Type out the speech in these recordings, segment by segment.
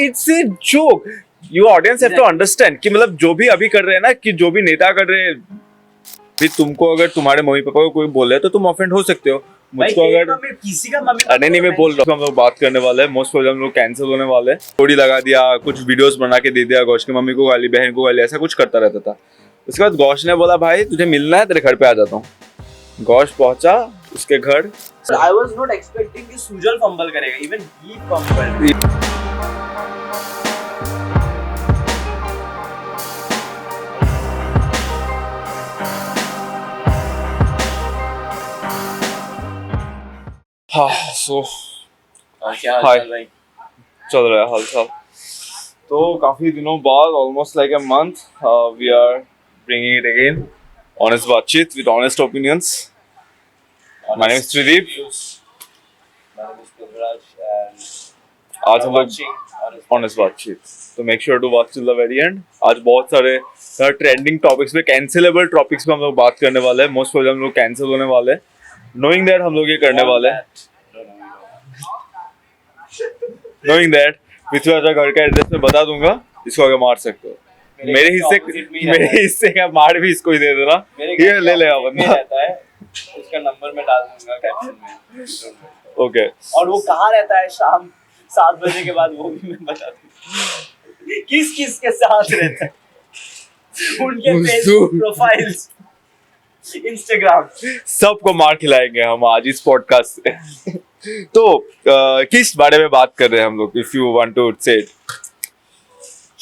It's a joke. You audience have to understand कि मतलब जो भी अभी कर रहे हैं ना, कि जो भी नेता कर रहे हैं, भी तुमको अगर तुम्हारे मम्मी पापा को कोई बोले तो तुम ऑफेंड हो सकते हो. मुझको अगर किसी का मम्मी नहीं मैं बोल रहा हूँ, हम लोग बात करने वाले हैं, मोस्ट प्रॉब्लम लोग कैंसिल होने वाले हैं. स्टोरी लगा दिया, कुछ वीडियोस बना के दे दिया, घोष की मम्मी को गाली, बहन को गाली, ऐसा कुछ करता रहता था. उसके बाद घोष ने बोला भाई तुझे मिलना है, तेरे घर पे आ जाता हूँ. घोष पहुंचा उसके घर. I was not expecting कि सुजल फंबल करेगा, even he fumbled. हाँ सो क्या हाल चाल भाई? चल रहा है हाल चाल. तो काफी दिनों बाद, almost like a month, we are bringing it again. Honest बातचीत with honest opinions. My name is Tridip. आज हम लोग ऑनेस्ट बातचीत, तो make sure to watch till the very end. आज बहुत सारे ट्रेंडिंग टॉपिक्स पे, कैंसिलेबल टॉपिक्स पे हम लोग बात करने वाले हैं. मोस्ट प्रॉब्लम हम लोग कैंसिल होने वाले हैं. Knowing that हम लोग ये करने वाले हैं. Knowing that पृथ्वी राजा घर का एड्रेस मैं बता दूंगा, इसको आगे मार सकते हो. मेरे हिस्से का मार भी इसको ही दे देना. ये ले ले बंदा. उसका नंबर मैं डाल दूंगा कैप्शन में. ओके. और वो कहाँ रहता है शाम 7 बजे के बाद, वो भी मैं बता दूंगा. किस के साथ रहता है, उनके फेसबुक प्रोफाइल्स, इंस्टाग्राम, सबको मार खिलाएंगे हम आज इस पॉडकास्ट से. तो किस बारे में बात कर रहे हैं हम लोग, इफ यू वांट टू से?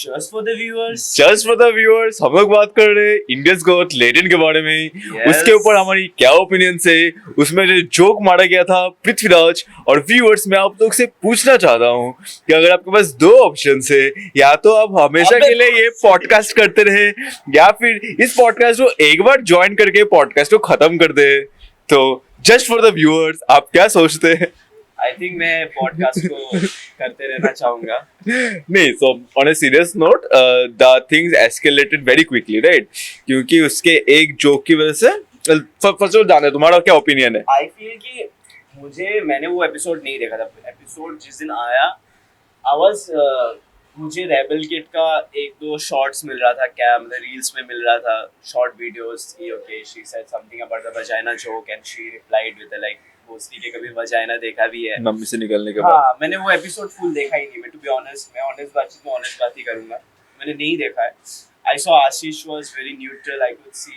Just for the viewers. Just for the viewers. हम लोग बात कर रहे हैं इंडियंस गॉट लेटेंट के बारे में. Yes. उसके ऊपर हमारी क्या ओपिनियन है, उसमें जो जोक मारा गया था पृथ्वीराज और व्यूअर्स, मैं आप लोग से पूछना चाहता हूँ कि अगर आपके पास 2 ऑप्शन है, या तो आप हमेशा के लिए ये पॉडकास्ट करते रहे, या फिर इस पॉडकास्ट को एक बार ज्वाइन करके पॉडकास्ट को खत्म कर दे, तो जस्ट फॉर द व्यूअर्स आप क्या सोचते हैं? आई थिंक मैं पॉडकास्ट को करते रहना चाहूंगा. नहीं, so on a serious note, the things escalated very quickly, right? क्योंकि उसके एक जोक की वजह से. फर्स्ट ऑफ जाने तुम्हारा क्या ओपिनियन है? आई फील कि मैंने वो एपिसोड नहीं देखा था. एपिसोड जिस दिन आया, मुझे रेबल किट का 1-2 शॉर्ट्स मिल रहा था, क्या मतलब रील्स में मिल रहा था, शॉर्ट वीडियोस की. Okay, she said something about the vagina joke and she replied with like mostly के कभी वजाइना देखा भी है मम्मी से निकलने के बाद. हाँ, मैंने वो एपिसोड फुल देखा ही नहीं. मैं टू बी ऑनेस्ट, मैं ऑनेस्ट बात ही करूंगा. मैंने नहीं देखा है. I saw Ashish was very neutral, I could see.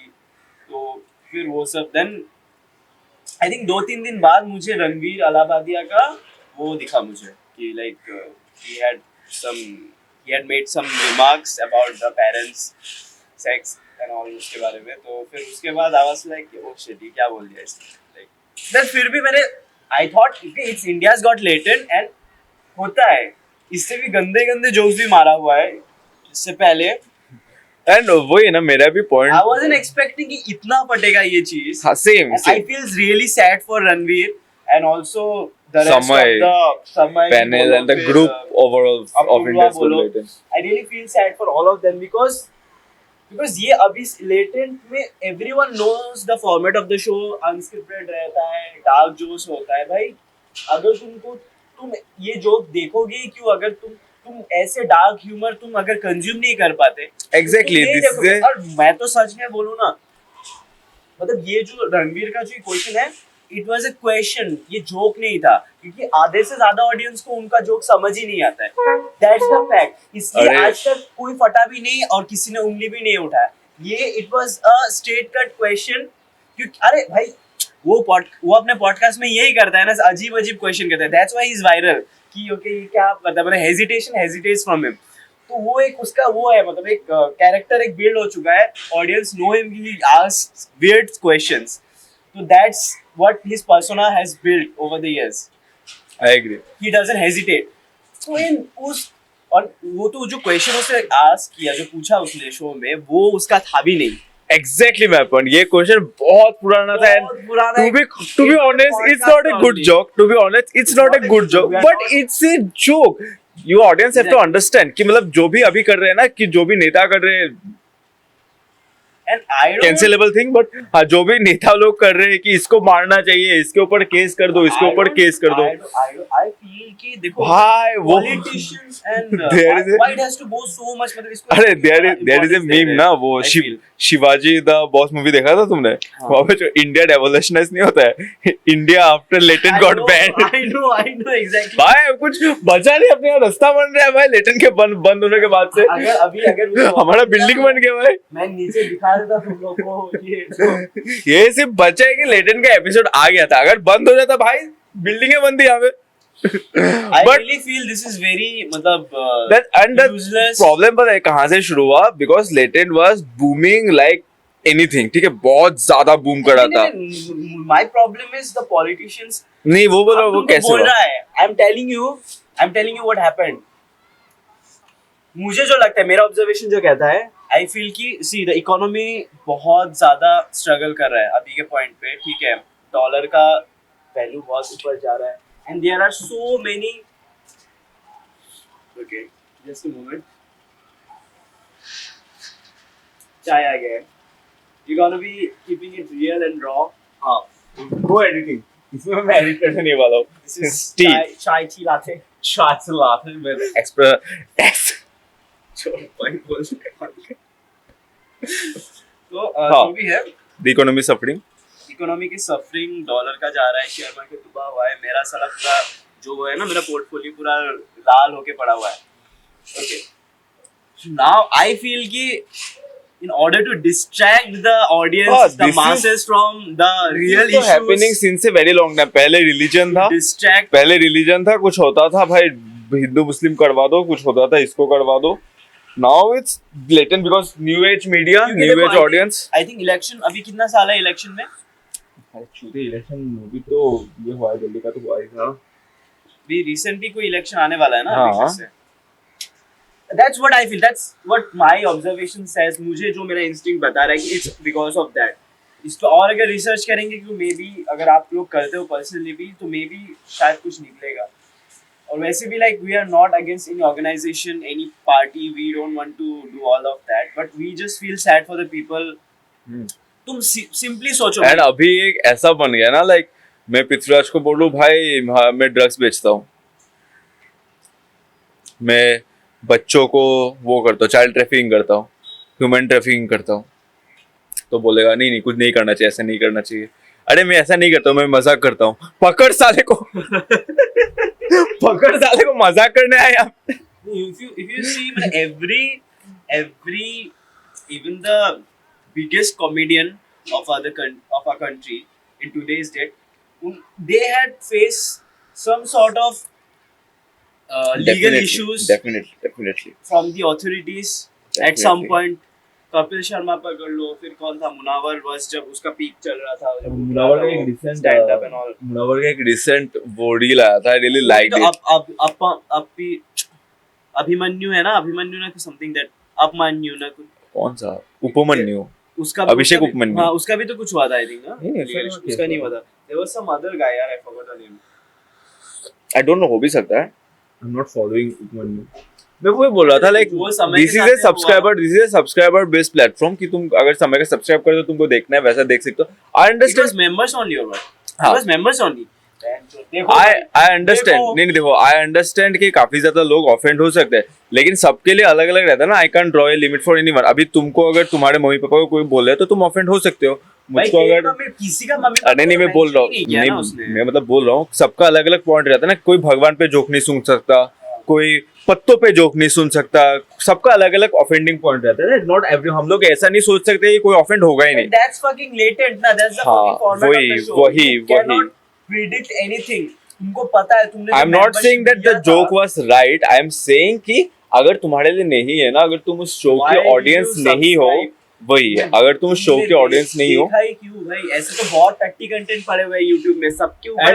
तो फिर वो सब, देन आई थिंक 2-3 दिन बाद मुझे रणवीर अलाहाबादिया का वो दिखा मुझे कि like he had made some remarks about the parents sex and all उसके बारे में. तो फिर उसके बाद I was like oh shit, ये क्या बोल दिया इसने. Then फिर भी मैंने I thought it's India's Got Latent and होता है, इससे भी गंदे जोक्स भी मारा हुआ है इससे पहले. एंड वही ना मेरा भी पॉइंट. I wasn't expecting कि इतना फटेगा ये चीज. हाँ, same. I feel really sad for Ranveer and also the rest of the Samay panel and the group overall of India's Got Latent. I really feel sad for all of them because ये अभी latent में everyone knows the format of the show, unscripted रहता है, dark jokes होता है. भाई अगर तुम ये जोक देखोगे क्यों, अगर तुम ऐसे डार्क ह्यूमर तुम अगर कंज्यूम नहीं कर पाते. Exactly. और मैं तो सच में बोलूँ ना, मतलब ये जो रणवीर का जो क्वेश्चन है, इट वाज अ क्वेश्चन, ये जोक नहीं था. क्योंकि आधे से ज्यादा ऑडियंस को उनका जोक समझ ही नहीं आता है. That's the fact. इसलिए आज तक कोई फटा भी नहीं और किसी ने उंगली भी नहीं उठाया. ये it was a straight cut question. क्योंकि अरे भाई वो अपने पॉडकास्ट में यही करता है ना, अजीब क्वेश्चन करता है. That's why he is viral. कि ओके ये क्या करता है, मतलब हेजिटेट्स फ्रॉम हिम. तो वो एक उसका वो है, मतलब एक कैरेक्टर एक बिल्ड हो चुका है. Audience know him, he asks weird questions. So that's what his persona has built over the years. I agree. He doesn't hesitate. So और वो तो जो क्वेश्चन उसने आस्क किया, जो पूछा उसने शो में, वो उसका था भी नहीं. Exactly my point. ये क्वेश्चन बहुत पुराना था. To be honest, it's not a good joke. To be honest, it's not a good joke. But it's a joke. You audience have to understand कि मतलब जो भी अभी कर रहे हैं ना, कि जो भी नेता कर रहे हैं, And I don't cancellable thing, but हाँ जो भी नेता लोग कर रहे हैं कि इसको मारना चाहिए, इसके ऊपर केस कर दो, इसके ऊपर केस कर दो, I feel कि देखो भाई वो politicians and There is a- why it has to go so much, मतलब इसको अरे देयर इज ए मीम ना, वो I feel. Shivaji the boss movie देखा था तुमने? वहाँ पे जो इंडिया डेवोलेशनाइज नहीं होता है, India after latent I got know, band, I know exactly. भाई कुछ बचा नहीं, अपने यहाँ रास्ता बन रहा है भाई लेटेन के बंद होने के बाद से, अगर मुझे हमारा बिल्डिंग बन गया भाई। मैं नीचे दिखा देता तुम लोग को ये तो। ये सिर्फ बचा है कि लेटेन का एपिसोड आ गया था, अगर बंद हो जाता भाई बिल्डिंगें बनती यहाँ पे। I But really feel this is very मतलब that and the useless. problem पता है कहाँ से शुरू हुआ? Because latent was booming like anything, ठीक है, बहुत ज्यादा बूम कर रहा था। My problem is the politicians. नहीं वो बोलो वो तुमको कैसे बोल हुआ? रहा है? I'm telling you what happened. मुझे जो लगता है, मेरा ऑब्जर्वेशन जो कहता है, आई फील कि सी द इकोनॉमी बहुत ज्यादा स्ट्रगल कर रहा है अभी के पॉइंट पे, ठीक है, डॉलर का वैल्यू बहुत ऊपर जा रहा है and there are so many, okay just a moment, चाय आ गया है, you gonna be keeping it real and raw. हाँ, वो एडिटिंग, इसमें मैं एडिट करने नहीं वाला हूँ। This is Tea. चाय चिल्लाते में एक्स तो हाँ। जो भी है, द इकोनॉमी सफरिंग, इकोनॉमी की सफरिंग, डॉलर का जा रहा है, शेयर मार्केट डूबा हुआ है, मेरा सारा पूरा जो है ना, मेरा पोर्टफोलियो पूरा लाल होके पड़ा हुआ है। ओके, नाउ आई फील कि in order to distract the audience, the this is- masses from the real तो हैपनिंग issues, सिंस से वेरी लॉन्ग टाइम। पहले रिलीजन था, distract, पहले रिलीजन था, कुछ होता था भाई हिंदू मुस्लिम करवा दो, कुछ होता था इसको करवा दो। Now it's blatant because new age media, क्योंकि न्यू देखो, age audience. I think election अभी कितना साल है इलेक्शन में? छूटे इलेक्शन भी तो ये हुआ है, दिल्ली का तो हुआ ही था। भी रिसेंटली कोई इलेक्शन आने वाला है ना हाँ। अभी से। That's what I feel. That's what my observation says. मुझे जो मेरा इंस्टिंक्ट बता रहा है कि it's because of that. इसको और अगर रिसर्च करेंगे कि मे बी अगर आप लोग करते हो पर्सनली भी तो मे बी शायद कुछ निकलेगा। और वैसे भी like we are not against any organisation, any party, we don't want to do all of that, but we just feel sad for the people. तुम सिंपली सोचो एंड अभी एक ऐसा बन गया ना, लाइक मैं पृथ्वीराज को बोलूं भाई मैं ड्रग्स बेचता हूँ, मैं बच्चों को वो करता हूँ, चाइल्ड ट्रैफिकिंग करता हूँ, ह्यूमन ट्रैफिकिंग करता हूँ, तो बोलेगा नहीं नहीं कुछ नहीं करना चाहिए, ऐसा नहीं करना चाहिए। अरे मैं ऐसा नहीं करता हूँ, मैं मजाक करता हूँ। पकड़ साले को पकड़ साले को, मजाक करने आए आप। if you see every even the biggest comedian of our country in today's date, they had faced some sort of legal issues Definitely. from the authorities at some point. Kapil Sharma पकड़ लो, फिर कौन था, मुनावर बस जब उसका पीक चल रहा था, जब मुनावर का एक recent stand up and all. Munawar का एक रिसेंट बॉडी लाया था, आई रियली लाइक तो इट। अब भी अभिमन्यु है ना, अभिमन्यु ना समथिंग दैट, अपमन्यु ना कुछ, कौन सा? उपमन्यु, उसका अभिषेक उसका भी- उपमन्यु। हाँ, उसका भी तो कुछ हुआ था आई थिंक ना, नहीं, उसका Legal नहीं issue, उसका नहीं हुआ था, there was some other guy यार, I forgot the name. I don't know, हो भी सकता है, I am not following Upamanyu. मैं वही बोल रहा था लाइक वो समय दिस के इज साथ ए में subscriber, this is a subscriber based platform कि तुम अगर समय का सब्सक्राइब कर दो, तुमको देखना है वैसा देख सकते हो। आई It understand, was members only or what? हाँ। It was members only. देखो आई भाई, अंडरस्टैंड, देखो। नहीं देखो, आई अंडरस्टैंड कि काफी ज्यादा लोग ऑफेंड हो सकते हैं, लेकिन सबके लिए अलग अलग रहता है ना। I can draw a limit for anyone. अभी तुमको अगर तुम्हारे मम्मी पापा को कोई बोले तो तुम ऑफेंड हो सकते हो, भाई मुझको तेरी अगर मम्मी- किसी का मम्मी पापा अरे नहीं को मैं बोल रहा हूँ, mention ही नहीं किया ना उसने। नहीं मैं मतलब बोल रहा हूँ सबका अलग अलग पॉइंट रहता है ना। कोई भगवान पे जोक नहीं सुन सकता, कोई पत्तों पे जोक नहीं सुन सकता, सबका अलग अलग ऑफेंडिंग पॉइंट रहता है। नॉट एवरी, हम लोग ऐसा नहीं सोच सकते कि कोई ऑफेंड होगा ही नहीं। And that's fucking latent ना, that's the हाँ, fucking format वही- of the show. वही- You cannot predict anything. तुमको पता है, तुमने आई am not saying that the joke was right, I am saying कि अगर तुम्हारे लिए नहीं है ना, अगर तुम उस शो Why के did ऑडियंस you नहीं हो, subscribe? वही है, अगर तुम शो के ऑडियंस नहीं हो। देखा ही क्यों भाई, ऐसे तो बहुत टट्टी कंटेंट पड़े हुए हैं YouTube में सबके ऊपर।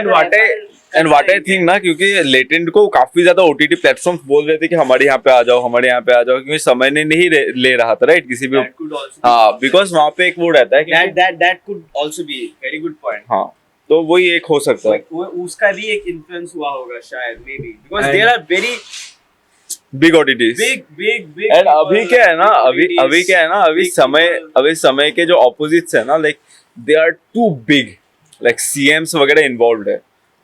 एंड व्हाट आई थिंक ना, क्योंकि लेटेंट को काफी ज्यादा ओटीटी प्लेटफॉर्म्स बोल रहे थे कि हमारे यहाँ पे आ जाओ, हमारे यहाँ पे आ जाओ, क्योंकि समय ने नहीं ले रहा था राइट किसी भी। हाँ, बिकॉज वहाँ पे एक वो रहता है कि that could also be very good point. हाँ, तो वही एक हो सकता है। वो उसका भी एक इन्फ्लुएंस हुआ होगा शायद, maybe, because And- there are very big OTTs. big and अभी people, क्या है ना, big अभी क्या है ना, big अभी समय के जो ऑपोजिट्स है ना, like they are too big, like CMs वगैरह इन्वॉल्व है,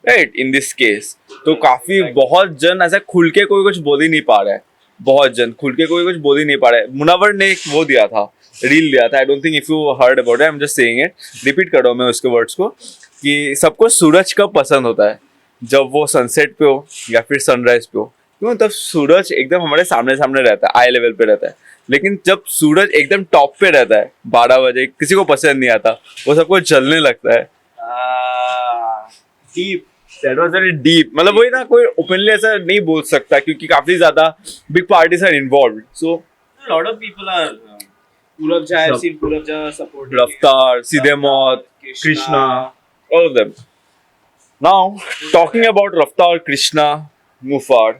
राइट, इन दिस केस। तो काफी बहुत जन ऐसा खुल के कोई कुछ बोल ही नहीं पा रहा है, बहुत जन खुल के कोई कुछ बोल ही नहीं पा रहा है। मुनावर ने एक वो दिया था, रील दिया था, I don't think if you heard about it, I am just saying it, repeat कर रहा हूं मैं उसके वर्ड्स को, कि सबको सूरज कब पसंद होता है, जब वो सनसेट पे हो या फिर सनराइज पे हो, क्यों, तब सूरज एकदम हमारे सामने सामने रहता है, आई लेवल पे रहता है। लेकिन जब सूरज एकदम टॉप पे रहता है 12 बजे, किसी को पसंद नहीं आता, वो सबको जलने लगता है। deep that was very deep, मतलब वही ना, कोई ओपनली ऐसा नहीं बोल सकता क्योंकि काफी ज्यादा big parties are involved. So a lot of people are Purav Jha, I've seen Purav Jha supporting रफ्तार, सीधे मौत, Krishna, all of them. Now, talking about Raftar, Krishna, Mufar,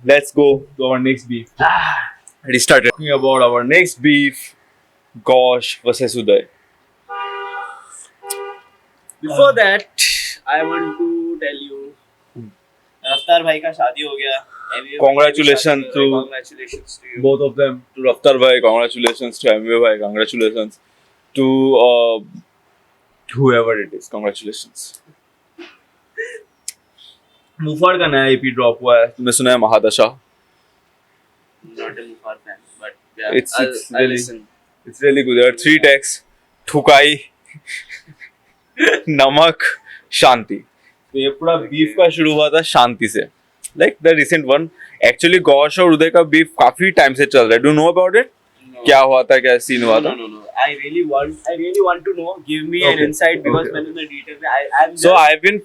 let's go to our next beef. We started talking about our next beef, Ghosh versus Uday. Before that, I want to tell you, रफ्तार भाई का शादी हो गया। Congratulations to- Congratulations to you. Both of them. To Raftar bhai, congratulations. To MV bhai, congratulations. To whoever it is, congratulations. मुफार का नया EP drop हुआ है, तुमने सुना है महादशा? Not a Mufar fan, but yeah, It's I'll really- listen. It's really good. There are 3 texts: ठुकाई, नमक, शांति। तो ये पूरा बीफ का शुरू हुआ था शांति से, like the recent one. Actually Gosse और उदय का बीफ काफी टाइम से चल रहा है। Do know about it? No. क्या हुआ था, क्या सीन हुआ था? No. I really want to know. Give me an Okay. insight because Okay. मैंने मैं डिटेल में I'm So I've been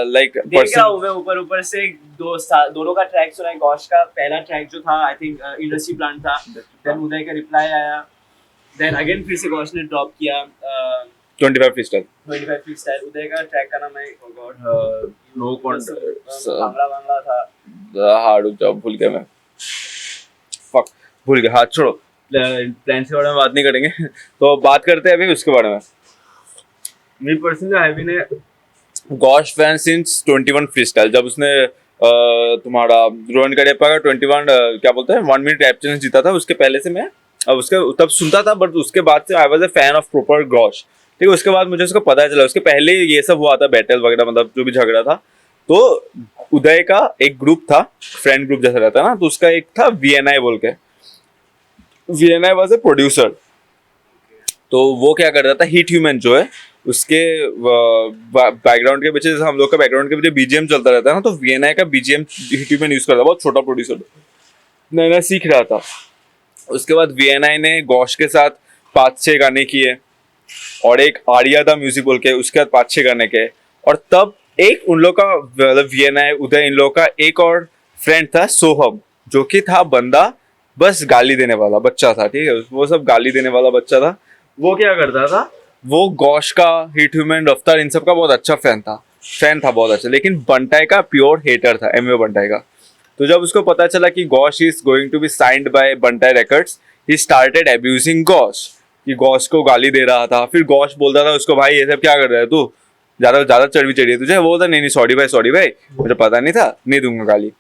like देख रहा हूँ मैं ऊपर से दोनों का ट्रैक सुना है। गौश का पहला ट्रैक जो था, आई थिंक इंडस्ट्री प्लांट था। देन उदय का रिप्लाई आया, देन अगेन फिर से गौश ने ड्रॉप किया 25 freestyle. 25 फ्रीस्टाइल। उदय का ट्रैक का नाम है गॉड No बांग्ला था। हाँ, रुक जाओ, भूल गया मैं, फक, भूल गया। हाँ छोड़ो, प्लान के बारे में बात नहीं करेंगे। तो बात करते हैं अभी उसके बारे में। Me personally I been a gosh fan since 21 freestyle. जब उसने तुम्हारा रोहन करियप्पा का 21 क्या बोलते हैं 1 मिनट रैप चैलेंज जीता था, उसके पहले से मैं उसके तब सुनता था, बट उसके बाद से I was a fan of proper gosh. ठीक है, उसके बाद मुझे उसका पता चला, उसके पहले ये सब हुआ था, बैटल वगैरह, मतलब जो भी झगड़ा था। तो उदय का एक ग्रुप था, फ्रेंड ग्रुप जैसा रहता है ना, तो उसका एक था VNI बोल के। VNI was a producer. तो वो क्या करता था, हिट ह्यूमन जो है उसके बैकग्राउंड के पीछे, जैसे हम लोग का बैकग्राउंड के पीछे BGM चलता रहता है ना, तो VNI का BGM हिट ह्यूमन यूज करता है, बहुत छोटा प्रोड्यूसर, नया सीख रहा था। उसके बाद VNI ने गौश के साथ 5-6 गाने किए, और एक आर्या दा म्यूजिक बोल के उसके बाद 5-6 गाने के। और तब एक उन लोग का, मतलब VNI उदय इन लोग का एक और फ्रेंड था सोहम, जो कि था बंदा बस गाली देने वाला बच्चा था। ठीक है, वो सब गाली देने वाला बच्चा था। वो क्या करता था, वो गौश का, हिट ह्यूमन, रफ्तार, इन सब का बहुत अच्छा फैन था बहुत अच्छा। लेकिन बंटाई का प्योर हेटर था, MV बंटाई का। तो जब उसको पता चला कि Gaush is going to be signed by Bantai records, he started abusing Gaush, कि गौश को गाली दे रहा था। फिर गौश बोलता था उसको, भाई ये सब क्या कर रहा है तू, ज्यादा चढ़वी चढ़ी है तुझे। वो बोलता नहीं सॉरी भाई, मुझे पता नहीं था, नहीं दूंगा गाली।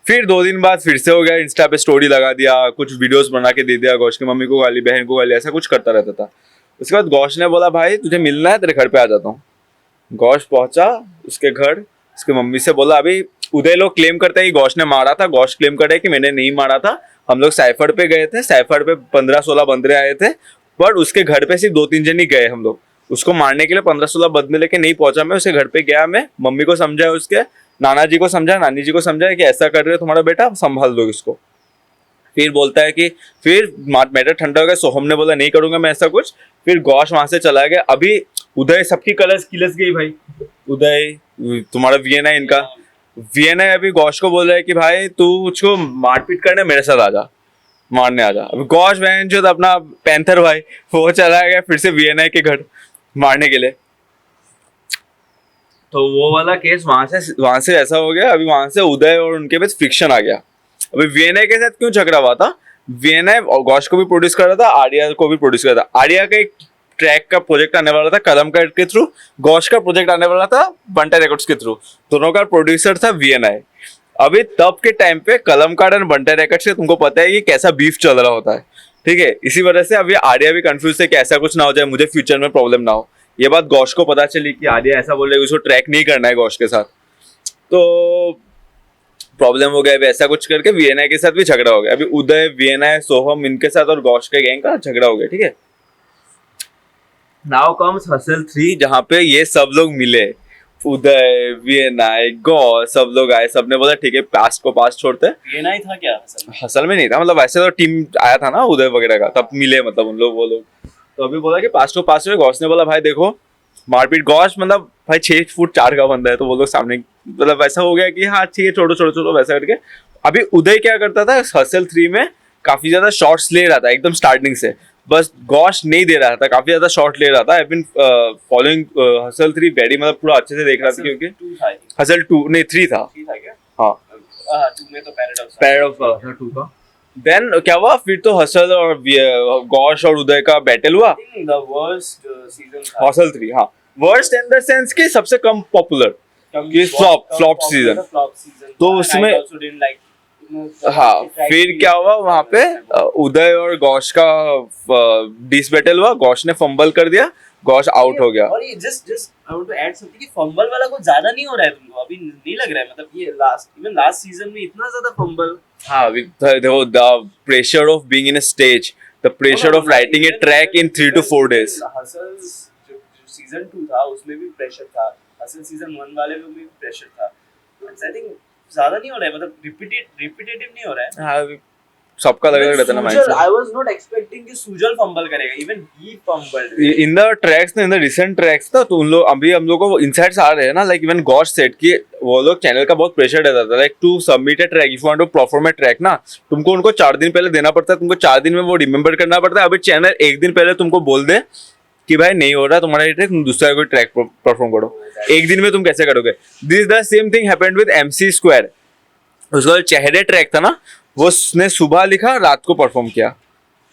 फिर 2 दिन बाद फिर से हो गया, इंस्टा पे स्टोरी लगा दिया, कुछ वीडियोस बना के दे दिया, गौश की मम्मी को गाली, बहन को गाली, ऐसा कुछ करता रहता था। उसके बाद गौश ने बोला, भाई तुझे मिलना है, तेरे घर पे आ जाता हूँ। गौश पहुंचा उसके घर, उसके मम्मी से बोला, अभी उदय लोग क्लेम करते हैं कि गौश ने मारा था, गौश क्लेम करे कि मैंने नहीं मारा था, हम लोग साइफर पे गए थे, साइफर पे 15-16 बंदरे आए थे, पर उसके घर पे सिर्फ 2-3 जन ही गए हम लोग। उसको मारने के लिए 15-16 बंदे लेके नहीं पहुंचा मैं, उसके घर पे गया मैं, मम्मी को समझाया, उसके नाना जी को समझाया, नानी जी को समझाया कि ऐसा कर रहे हो तुम्हारा बेटा, संभाल दो इसको। फिर बोलता है कि फिर मैटर ठंडा हो गया, सोहम ने बोला नहीं करूंगा मैं ऐसा कुछ। फिर गौश वहां से चला गया। अभी उदय सबकी कलर्स किलस गई भाई, उदय तुम्हारा VNI, इनका VNI अभी गौश को बोल रहा है कि भाई तू उसको मारपीट करने मेरे साथ आजा, मारने आजा। अभी गौश बहन जो अपना पैंथर भाई, वो चला गया फिर से VNI के घर मारने के लिए। तो वो वाला केस वहां से ऐसा हो गया। अभी वहां से उदय और उनके बीच फ्रिक्शन आ गया। अभी VNI के साथ क्यों झगड़ा हुआ था, VNI गौश को भी प्रोड्यूस कर रहा था, आर्या को भी प्रोड्यूस कर रहा था। आर्या का एक ट्रैक का प्रोजेक्ट आने वाला था कदम के थ्रू, गौश का प्रोजेक्ट आने वाला था बंटा रिकॉर्ड्स के थ्रू। दोनों का प्रोड्यूसर था VNI। अभी तब के टाइम पे कलम कार्ड और बंटा रैकेट से तुमको पता है कि कैसा बीफ चल रहा होता है, ठीक है। इसी वजह से अभी आर्या भी कंफ्यूज है कि ऐसा कुछ ना हो जाए, मुझे फ्यूचर में प्रॉब्लम ना हो। ये बात गौश को पता चली कि आर्या ऐसा बोल रही है, उसको ट्रैक नहीं करना है गौश के साथ, तो प्रॉब्लम हो गया। अभी ऐसा कुछ करके वीएनआई के साथ भी झगड़ा हो गया। अभी उदय, वीएनआई, सोहम, इनके साथ और गौश के गैंग का झगड़ा हो गया, ठीक है। नाउ कम्स हसल 3, जहाँ पे ये सब लोग मिले, उदय, वीएनआई, गौश, सब लोग आए। सबने बोला ठीक है पास्ट को पास्ट छोड़ते हैं। ये नहीं था क्या असल में? हसल में नहीं था, मतलब वैसे तो टीम आया था ना उदय वगैरह का, तब मिले मतलब उन लोग, वो लोग। तो अभी बोला कि पास्ट को पास्ट हुए। गौश ने बोला भाई देखो मारपीट, गौश मतलब भाई 6 फुट 4 का बंदा है, तो वो लोग सामने मतलब वैसा हो गया कि हाँ ठीक है छोड़ो छोड़ो छोड़ो वैसा करके। अभी उदय क्या करता था हसल 3 में, काफी ज्यादा शॉट्स ले रहा था एकदम स्टार्टिंग से, बस गौश नहीं दे रहा था, काफी ज्यादा शॉट ले रहा था। I been following hustle 3 very, मतलब पूरा अच्छे से देख रहा था, क्योंकि 2 था, हसल 2 नहीं 3 था। 3 था क्या? हाँ 2 में तो पैराडॉक्स पैराडॉक्स 2 का। देन क्या हुआ फिर, तो हसल और गौश और उदय का बैटल हुआ। द वर्स्ट सीजन था हसल 3, हाँ वर्स्ट इन द सेंस कि सबसे कम पॉपुलर, कि फ्लॉप सीजन। तो उसमें हाँ फिर क्या हुआ वहां पे, उदय और गौश का डिस बैटल हुआ, गौश ने फंबल कर दिया, गौश आउट हो गया। और ये just I want to add something कि फंबल वाला कुछ ज्यादा नहीं हो रहा है तुमको अभी, नहीं लग रहा है? मतलब ये लास्ट सीजन में इतना ज्यादा फंबल। हाँ देखो, the pressure of being in a stage, the pressure of writing a track in 3 to 4 days। Hustle जो सीजन 2 था उसमें भी प्रेशर था, हसल सीजन 1 वाले में भी प्रेशर था। आई थिंक ज्यादा नहीं हो रहा है, मतलब रिपीटेटिव नहीं हो रहा है। हाँ सबका अलग अलग रहता है ना mindset. I was not expecting कि सुजल फंबल करेगा, even he fumbled in the tracks ना, इन द रिसेंट ट्रैक्स ना, तो उन लोग अभी हम लोग को इनसाइट्स आ रहे हैं ना, लाइक इवन गॉश सेट कि वो लोग चैनल का बहुत प्रेशर रहता था, like to submit a track, if you want to perform a track ना, तुमको उनको 4 दिन पहले देना पड़ता है, तुमको 4 दिन में वो रिमेंबर करना पड़ता है। अभी चैनल 1 दिन पहले तुमको बोल दे कि भाई नहीं हो रहा तुम्हारा ये ट्रैक, तुम दूसरा कोई ट्रैक परफॉर्म करो। 1 दिन में तुम कैसे करोगे? This the same thing happened with MC square. उसका जो चेहरे ट्रैक था ना, वो उसने सुबह लिखा, रात को परफॉर्म किया,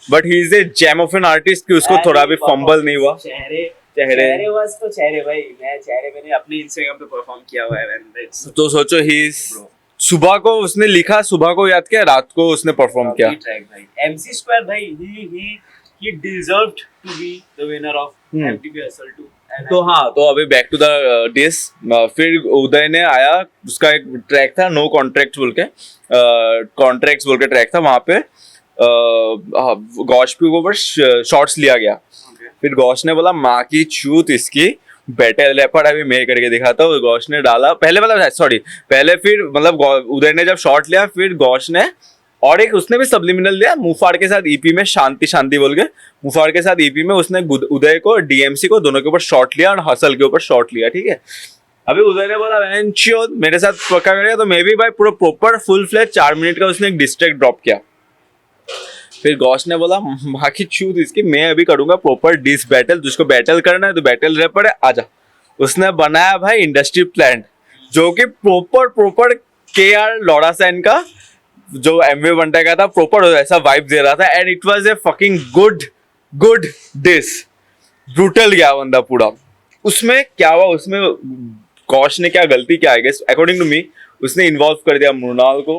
but he is a gem of an artist कि उसको थोड़ा भी फंबल नहीं हुआ। चेहरे बस तो चेहरे भाई, मैं चेहरे मैंने अपने इंस्टाग्राम पे परफॉर्म किया हुआ है। तो सोचो ही सुबह को उसने लिखा, सुबह को याद किया, रात को उसने परफॉर्म किया। ट्रैक भाई MC स्क्वायर भाई, he deserved to be the winner of MTV Hustle 2। तो हाँ, तो अभी बैक टू द डिस। फिर उदय ने आया, उसका एक ट्रैक था नो कॉन्ट्रैक्ट बोल के, कॉन्ट्रैक्ट्स बोल के ट्रैक था, वहां पे गौश के ऊपर शॉट्स लिया गया। फिर गौश ने बोला माँ की छूत इसकी, बैटल रैपर अभी मैं करके दिखाता हूँ। गौश ने डाला पहले, मतलब सॉरी पहले, फिर मतलब उदय ने जब शॉट लिया, फिर गौश ने और एक उसने भी सब्लिमिनल लिया मुफाड़ के साथ EP में, शांति शांति बोल के, मुफाड़ के साथ EP में उसने उदय को DMC को दोनों के ऊपर शॉट लिया और हसल के ऊपर शॉट लिया, ठीक है। अभी उदय ने बोला मेरे साथ पक्का करेगा, तो मैं भी भाई पूरा प्रॉपर फुल फ्लैश 4 मिनट का उसने एक डिस्ट्रैक्ट ड्रॉप किया। फिर गौश ने बोला माँ की छूत इसकी, मैं अभी करूंगा प्रॉपर डिस बैटल, जिसको बैटल करना है तो बैटल रैपर है आजा। उसने बनाया भाई इंडस्ट्री प्लांट, जो कि प्रॉपर KR लॉरासैन का जो MV बंटा का था, प्रॉपर ऐसा वाइब दे रहा था, and it was a fucking good diss. Brutal गया बंदा पूरा। उसमें क्या हुआ, उसमें गौश ने क्या गलती किया, I guess according to me, उसने इन्वॉल्व कर दिया मृणाल को,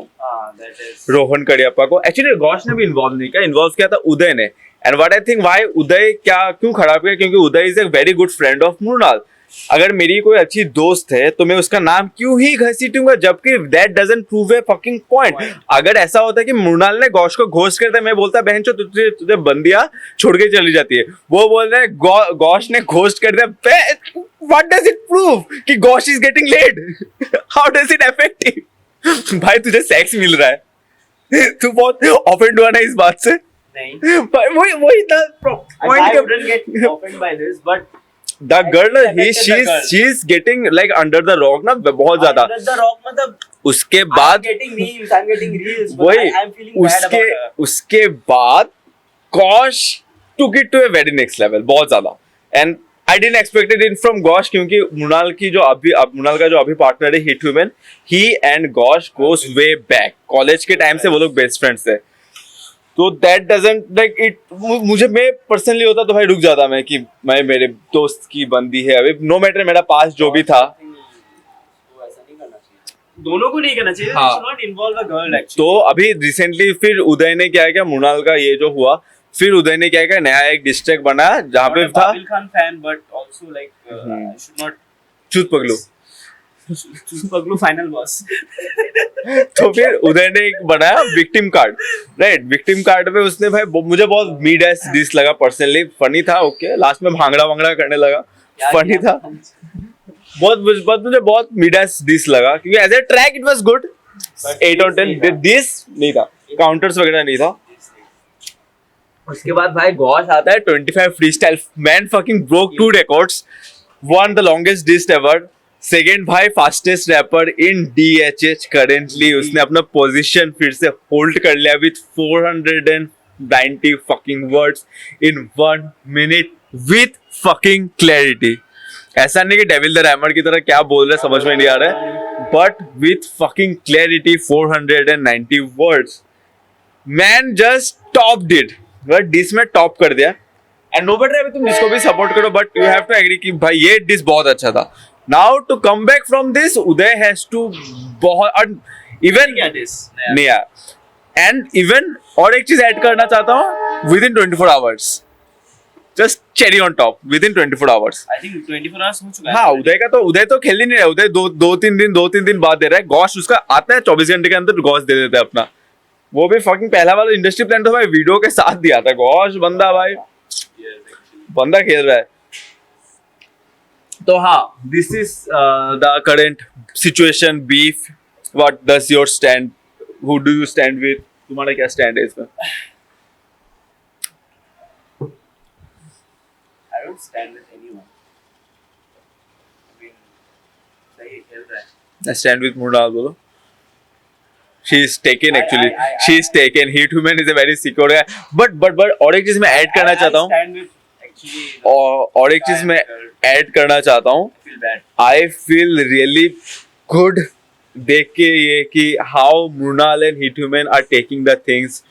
रोहन करियप्पा को। एक्चुअली गौश ने भी इन्वॉल्व नहीं किया, इन्वॉल्व किया था उदय ने। And what I think why Uday क्यों खराब किया, क्योंकि Uday is a very good friend of Mrinal. अगर मेरी कोई अच्छी दोस्त है तो मैं उसका नाम क्यों ही घसीटूंगा, जबकि that doesn't prove A fucking point. अगर ऐसा होता है कि मृणाल ने गौश को घोस्ट करता, मैं बोलता बहन चो तुझे बंदिया छोड़ के चली जाती है, वो बोल रहे गौश ने घोस्ट कर दिया। व्हाट डज इट प्रूव कि Gaush is getting laid? How does it affect you? भाई तुझे सेक्स मिल रहा है, तू बहुत ऑफेंड हुआ ना इस बात से? नहीं वही था point. I wouldn't get offended by this, but the girl she's getting like under the rock ना बहुत ज्यादा। under the rock मतलब उसके बाद I'm getting memes, I'm getting reels, but वही I'm feeling bad about her. उसके बाद Gosh took it to a very next level बहुत ज्यादा, and I didn't expect it from Gosh, क्योंकि मृणाल का जो अभी पार्टनर है hit human, he and Gosh goes way back, college के टाइम से वो लोग बेस्ट फ्रेंड्स थे। तो दैट डजंट लाइक इट, मुझे मैं पर्सनली होता तो भाई रुक जाता मैं कि मैं मेरे दोस्त की बंदी है, अभी नो मैटर मेरा पास जो भी था। वो ऐसा नहीं करना चाहिए। दोनों को नहीं करना चाहिए. हाँ. They should not involve a girl actually. तो अभी रिसेंटली फिर उदय ने क्या किया, मृणाल का ये जो हुआ, फिर उदय ने क्या किया, नया एक डिस्ट्रैक्ट बनाया जहाँ Not पे a था Babil Khan fan, but also like I should not चूत पगलू. choose Paglu final boss. तो फिर उदय ने एक बनाया victim card, right. Victim card पे उसने भाई मुझे बहुत मिड एस डिस लगा पर्सनली. फनी था, ओके. लास्ट में भांगड़ा वांगड़ा करने लगा, फनी था. बहुत मुझे बहुत मिड एस डिस लगा क्योंकि as a track it was good. 8 और 10 डिस नहीं था, काउंटर्स वगैरह नहीं था. उसके बाद भाई गॉश आता है 25 freestyle. Man fucking broke 2 records, one the longest diss ever. Second भाई fastest rapper in DHH currently. उसने अपना पोजीशन फिर से होल्ड कर लिया with 490 fucking words in 1 minute with fucking clarity. ऐसा नहीं कि डेविल द रैमर की तरह क्या बोल रहे समझ में नहीं आ रहा है, but with fucking clarity 490 words. Man just top did, but diss में टॉप कर दिया. एंड नो मैटर अभी तुम जिसको भी सपोर्ट करो, but you have to agree कि भाई ये डिस बहुत अच्छा था. Now to come back from this, Uday has to बहुत इवन क्या this? नहीं यार. एंड इवन और एक चीज ऐड करना चाहता हूँ, with in 24 hours, just cherry on top, with in 24 hours. I think 24 hours हो चुका है. हाँ, उदय तो खेल ही नहीं रहा. उदय दो तीन दिन बाद दे रहा है. गॉश उसका आता है 24 घंटे के अंदर, गॉश दे देता है अपना. वो भी फकिंग पहला वाला इंडस्ट्री प्लान तो भाई वीडियो के साथ दिया था. गॉश बंदा भाई बंदा खेल रहा है. तो हाँ, this is the current situation. Beef, what does your stand, who do you stand with, तुम्हारा क्या स्टैंड है इसमें? I don't stand with anyone. I mean, सही है, खेल रहा है. I stand with Mrunal बोलो. She is taken actually. She is taken. Heat Human is a very secure guy. But और एक चीज मैं ऐड करना चाहता हूँ. stand with actually. और एक चीज मैं ऐड करना चाहता हूँ. I feel bad. I feel really good देख के ये कि how Mrunal and Heat Human are taking the things.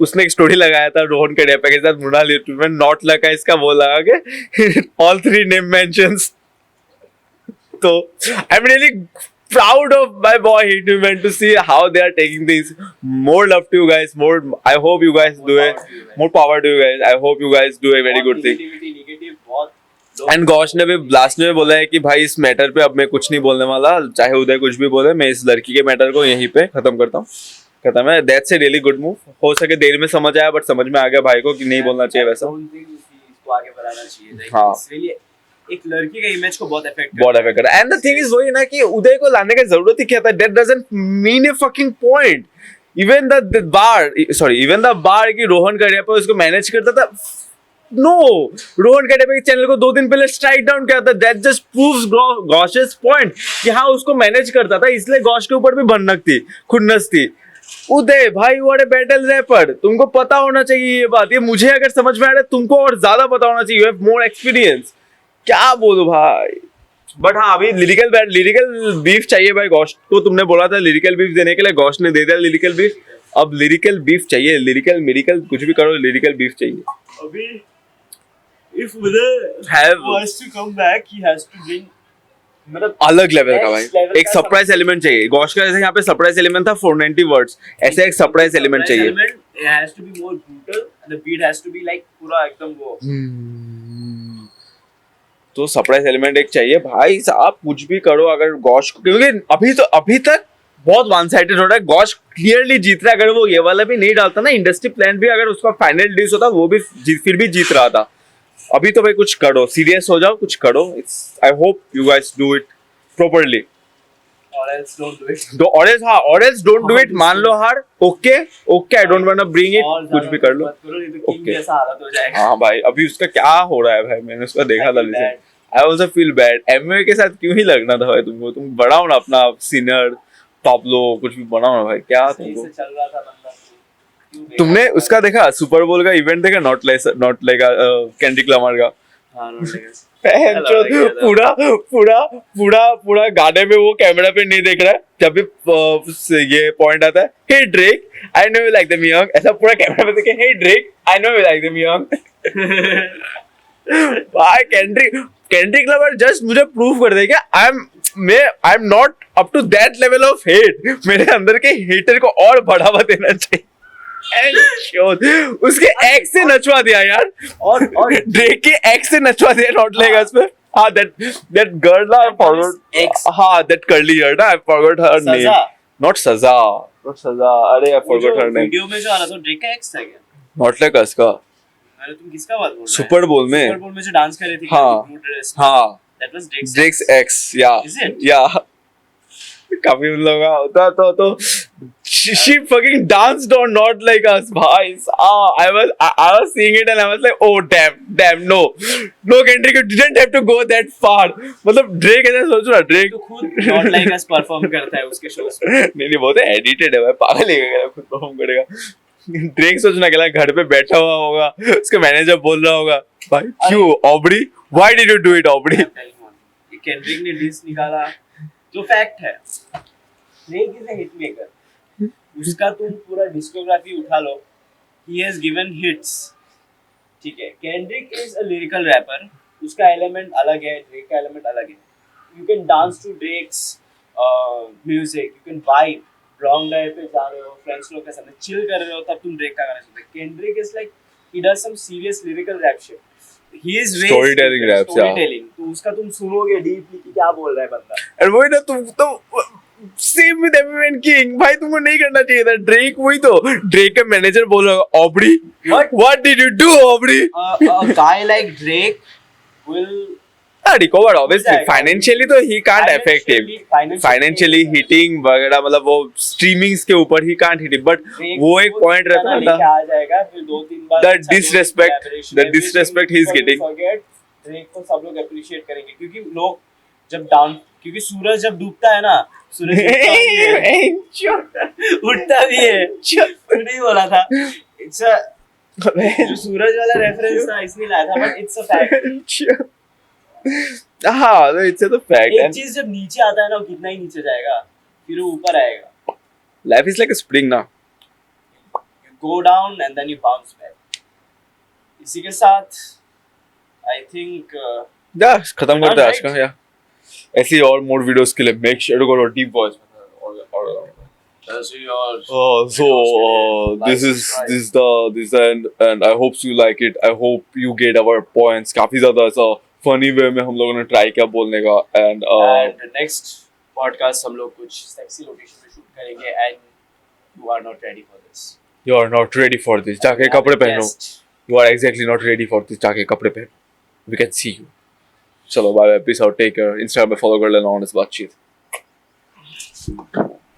उसने एक स्टोरी लगाया था रोहन कड़ियापा के साथ, मृणाल Heat Human नॉट लगा इसका वो लगा के all 3 name mentions. तो I'm really proud of my boy Heat Human to see how they are taking things. More love to you guys. More. I hope you guys do it. More power to you guys. I hope you guys do a very good thing. Negative बहुत. And gosh ने भी last में बोला है कि भाई इस matter पे अब मैं कुछ नहीं बोलने वाला, चाहे उदय कुछ भी बोले, मैं इस लड़की के मैटर को यहीं पे खत्म करता हूँ. खत्म है. That's a really good move. हो सके देर में समझ आया, बट समझ में आ गया भाई को कि नहीं बोलना चाहिए वैसा. इसको आगे बढ़ाना चाहिए. Like, हाँ. it's really एक लड़की का इमेज को बहुत अफेक्ट बहुत अफेक्ट कर रहा है. एंड द थिंग इज वही ना कि उदय को लाने की जरूरत ही क्या था. That doesn't mean A fucking point. Even the bar की रोहन कड़ियापा उसको मैनेज करता था. नो, रोहन कड़ियापा के चैनल को 2 दिन पहले स्ट्राइक डाउन किया था. दैट जस्ट प्रूव्स गॉशेस पॉइंट कि हाँ उसको मैनेज करता था, इसलिए गॉश के ऊपर भी भनक थी, खुन्नस थी. उदय भाई you are a battle rapper, तुमको पता होना चाहिए ये बात. ये मुझे अगर समझ में आ रहा है, तुमको और ज्यादा पता होना चाहिए. You have more experience. क्या बोलूं भाई. बट हाँ, अभी लिरिकल बीफ चाहिए भाई. गॉश को तुमने बोला था लिरिकल बीफ देने के लिए, गॉश ने दे दिया लिरिकल बीफ. अब लिरिकल बीफ चाहिए. लिरिकल मेरिकल कुछ भी करो, लिरिकल बीफ चाहिए. अभी if Uday wants to come back, he has to bring मतलब अलग लेवल का भाई. next level एक का सरप्राइज एलिमेंट चाहिए. गॉश का जैसे यहाँ पे सरप्राइज एलिमेंट था 490 वर्ड्स, ऐसे एक सरप्राइज एलिमेंट चाहिए. It has to be more brutal and the beat has to be like पूरा एकदम वो. तो सरप्राइज एलिमेंट एक चाहिए भाई साहब. कुछ भी करो अगर गॉश को, क्योंकि अभी तक बहुत वन साइडेड हो रहा है. गॉश क्लियरली जीत रहा है. अगर वो ये वाला भी नहीं डालता ना, इंडस्ट्री प्लान भी अगर उसका फाइनल डिस होता, वो भी फिर भी जीत रहा था. अभी तो भाई कुछ करो, सीरियस हो जाओ, कुछ करो. I hope you guys do it properly. Or else don't do it. Or else don't do it. मान लो हार. Okay I don't want to bring it. कुछ भी कर लो. ओके जैसा हालत हो जाएगा. हाँ भाई, अभी उसका क्या हो रहा है भाई, मैंने उसका देखा था. I also feel bad. Amway के साथ क्यों ही लगना था भाई तुमको. तुम बढ़ाओ ना अपना सीनियर टॉपलो, कुछ भी बनाओ ना भाई. क्या सही तुमको से चल रहा था बंदा. क्यों बेकार? तुमने उसका देखा सुपर बोल का इवेंट देखा, नॉट लाइक केंड्रिक लमार का. हाँ, not like this. पूरा गाने में वो कैमरा पे नहीं देख रहा है. जब भी ये पॉइंट आता है, hey Drake I know you like them young, ऐसा पूरा कैमरा पे देखे, hey Drake I know you like them young. भाई केंड्रिक लमार जस्ट मुझे प्रूव कर देगा. आई एम मैं I am not up to that level of hate. मेरे अंदर के हेटर को और बढ़ावा देना चाहिए. And sure, उसके एक्स से नचवा दिया यार. और ड्रेक के एक्स से नचवा दिया नॉट लेगास पे. हाँ, that girl ना, I forgot. हाँ, that curly girl ना, I forgot her name. Not Saza. अरे I forgot her name. Video में जो आ रहा था ड्रेक का एक्स था क्या? Not लेगास का. अरे तुम किसका बात बोल रहे हो? सुपर बोल में जो डांस कर रही थी. हाँ. That was Drake's ex. Yeah. Is it? Yeah. काफी उन लोगों का होता तो she fucking danced on Not Like Us. भाई I was seeing it and I was like, oh damn, no Kendrick, you didn't have to go that far. मतलब Drake ऐसा सोच रहा, Drake तो खुद Not Like Us परफॉर्म करता है उसके शोज में. नहीं बहुत एडिटेड है भाई, पागल है क्या खुद परफॉर्म करेगा. Drake सोचना क्या घर पे बैठा हुआ होगा, उसका मैनेजर बोल रहा होगा, भाई क्यों Aubrey, why did you do it Aubrey? Kendrick ने डिस निकाला जो फैक्ट है. Drake is a hit maker. उसका तुम पूरा डिस्कोग्राफी उठा लो, he has given hits. ठीक है. Kendrick is a lyrical rapper. उसका एलिमेंट अलग है, Drake का एलिमेंट अलग है. You can dance to Drake's music. You can vibe. Long drive पे जा रहे हो, फ्रेंड्स लोग के साथ चिल कर रहे हो, तब तुम Drake का गाना सुनते हो. Kendrick is like he does some serious lyrical rap shit. He is storytelling raps, storytelling. तो उसका तुम सुनोगे डीपली कि क्या बोल रहा है बंदा. और वही ना, तुम तो सेम विद एमिनेंट किंग. भाई तुमको नहीं करना चाहिए था. ड्रेक वही तो, ड्रेक का मैनेजर बोल रहा है, Aubrey, what did you do Aubrey? A guy like Drake will recover obviously. Financially तो he can't affect him. Financially hitting वगैरह, मतलब वो streamings के ऊपर he can't hit him, but वो एक point रहता था. आ जाएगा फिर 2-3 बार. The disrespect he is getting. Drake को सब लोग appreciate करेंगे क्योंकि लोग जब डाउन, क्योंकि सूरज जब डूबता है ना, सूरज उठता भी है. नहीं बोला था. It's a जो सूरज वाला रेफरेंस था इसलिए लाया था, but it's a fact. हाँ, तो it's a fact. एक चीज जब नीचे आता है ना, वो कितना ही नीचे जाएगा, फिर वो ऊपर आएगा. Life is like a spring ना. You go down and then you bounce back. इसी के साथ I think खत्म करते हैं आज का. या ऐसी और मोर वीडियोस के लिए make sure to go to deep voice. This is the end, and I hope you like it. I hope you get our points. काफी ज़्यादा ऐसा funny way में हम लोगों ने try किया बोलने का, and the next podcast हम लोग कुछ sexy location में shoot करेंगे, and you are not ready for this. You are not ready for this. जाके कपड़े पहनो. You are exactly not ready for this. जाके कपड़े पहनो. We can see you. चलो bye, peace out, take care. Instagram पे follow कर लेना, honest बातचीत.